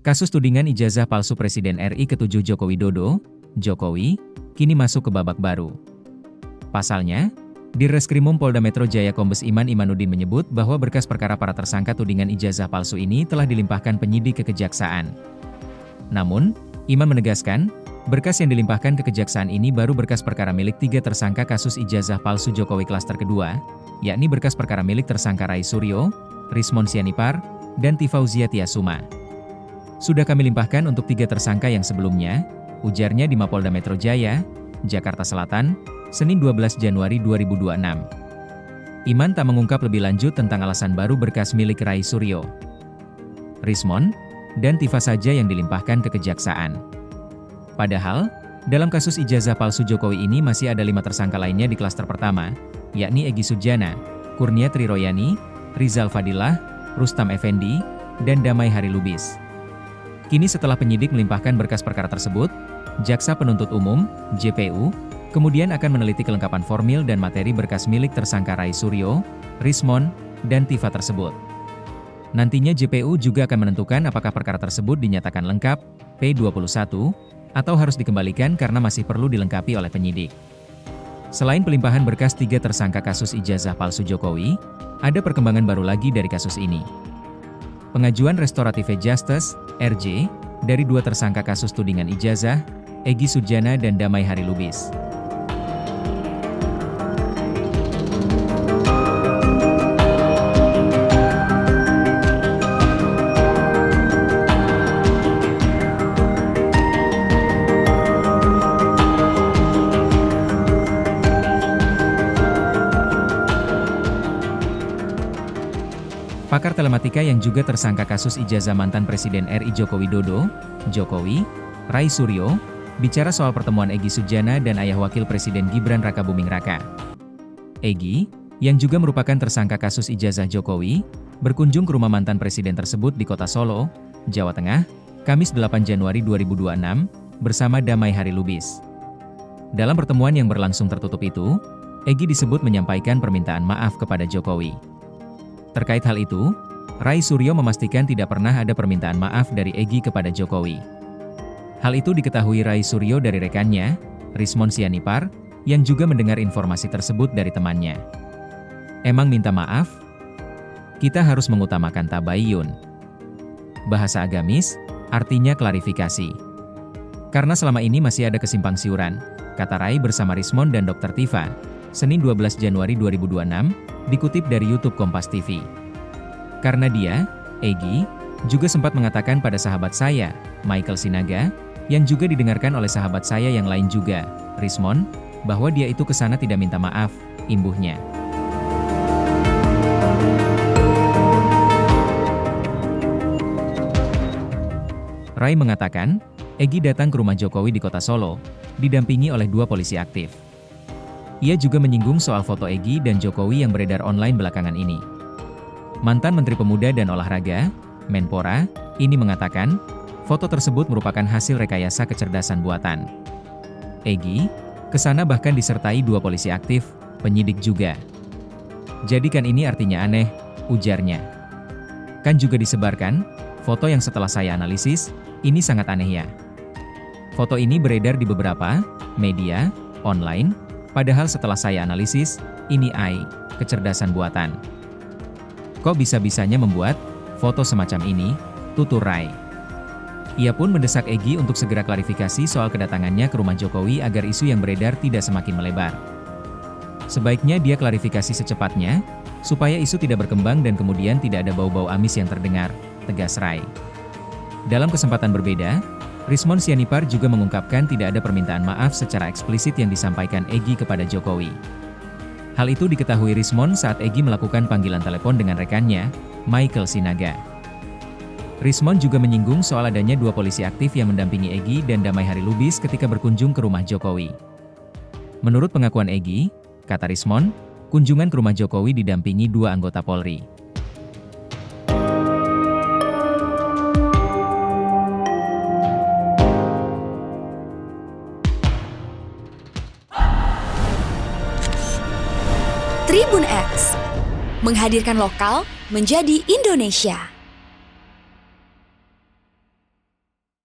Kasus tudingan ijazah palsu Presiden RI ke-7 Joko Widodo, Jokowi, kini masuk ke babak baru. Pasalnya, Dirreskrimum Polda Metro Jaya Kombes Iman Imanuddin menyebut bahwa berkas perkara para tersangka tudingan ijazah palsu ini telah dilimpahkan penyidik ke Kejaksaan. Namun, Iman menegaskan, berkas yang dilimpahkan ke Kejaksaan ini baru berkas perkara milik 3 tersangka kasus ijazah palsu Jokowi klaster kedua, yakni berkas perkara milik tersangka Rai Suryo, Rismon Sianipar, dan Tifauzia Tiasuma. Sudah kami limpahkan untuk 3 tersangka yang sebelumnya, ujarnya di Mapolda Metro Jaya, Jakarta Selatan, Senin 12 Januari 2026. Iman tak mengungkap lebih lanjut tentang alasan baru berkas milik Rai Suryo, Rismon, dan Tifa saja yang dilimpahkan ke Kejaksaan. Padahal, dalam kasus ijazah palsu Jokowi ini masih ada 5 tersangka lainnya di klaster pertama, yakni Egy Sujana, Kurnia Triroyani, Rizal Fadilah, Rustam Effendi, dan Damai Hari Lubis. Kini setelah penyidik melimpahkan berkas perkara tersebut, Jaksa Penuntut Umum, JPU, kemudian akan meneliti kelengkapan formil dan materi berkas milik tersangka Rai Suryo, Rismon, dan Tifa tersebut. Nantinya JPU juga akan menentukan apakah perkara tersebut dinyatakan lengkap, P21, atau harus dikembalikan karena masih perlu dilengkapi oleh penyidik. Selain pelimpahan berkas 3 tersangka kasus ijazah palsu Jokowi, ada perkembangan baru lagi dari kasus ini. Pengajuan Restorative Justice, RJ, dari 2 tersangka kasus tudingan ijazah, Egy Sujana dan Damai Hari Lubis. Pakar telematika yang juga tersangka kasus ijazah mantan Presiden RI Joko Widodo, Jokowi, Rai Suryo, bicara soal pertemuan Egy Sujana dan ayah wakil Presiden Gibran Rakabuming Raka. Egy, yang juga merupakan tersangka kasus ijazah Jokowi, berkunjung ke rumah mantan Presiden tersebut di Kota Solo, Jawa Tengah, Kamis 8 Januari 2026, bersama Damai Hari Lubis. Dalam pertemuan yang berlangsung tertutup itu, Egy disebut menyampaikan permintaan maaf kepada Jokowi. Terkait hal itu, Rai Suryo memastikan tidak pernah ada permintaan maaf dari Egy kepada Jokowi. Hal itu diketahui Rai Suryo dari rekannya, Rismon Sianipar, yang juga mendengar informasi tersebut dari temannya. Emang minta maaf? Kita harus mengutamakan tabayyun. Bahasa agamis, artinya klarifikasi. Karena selama ini masih ada kesimpang siuran, kata Rai bersama Rismon dan Dr. Tifa, Senin 12 Januari 2026, dikutip dari YouTube Kompas TV. Karena dia, Egy, juga sempat mengatakan pada sahabat saya, Michael Sinaga, yang juga didengarkan oleh sahabat saya yang lain juga, Rismon, bahwa dia itu kesana tidak minta maaf, imbuhnya. Rai mengatakan, Egy datang ke rumah Jokowi di Kota Solo, didampingi oleh 2 polisi aktif. Ia juga menyinggung soal foto Egy dan Jokowi yang beredar online belakangan ini. Mantan Menteri Pemuda dan Olahraga, Menpora, ini mengatakan, foto tersebut merupakan hasil rekayasa kecerdasan buatan. Egy, kesana bahkan disertai 2 polisi aktif, penyidik juga. Jadi kan ini artinya aneh, ujarnya. Kan juga disebarkan, foto yang setelah saya analisis, ini sangat aneh ya. Foto ini beredar di beberapa media online, padahal setelah saya analisis, ini AI, kecerdasan buatan. Kok bisa-bisanya membuat foto semacam ini, tutur Rai. Ia pun mendesak Egy untuk segera klarifikasi soal kedatangannya ke rumah Jokowi agar isu yang beredar tidak semakin melebar. Sebaiknya dia klarifikasi secepatnya, supaya isu tidak berkembang dan kemudian tidak ada bau-bau amis yang terdengar, tegas Rai. Dalam kesempatan berbeda, Rismon Sianipar juga mengungkapkan tidak ada permintaan maaf secara eksplisit yang disampaikan Egy kepada Jokowi. Hal itu diketahui Rismon saat Egy melakukan panggilan telepon dengan rekannya, Michael Sinaga. Rismon juga menyinggung soal adanya 2 polisi aktif yang mendampingi Egy dan Damai Hari Lubis ketika berkunjung ke rumah Jokowi. Menurut pengakuan Egy, kata Rismon, kunjungan ke rumah Jokowi didampingi 2 anggota Polri. Tribun X menghadirkan lokal menjadi Indonesia.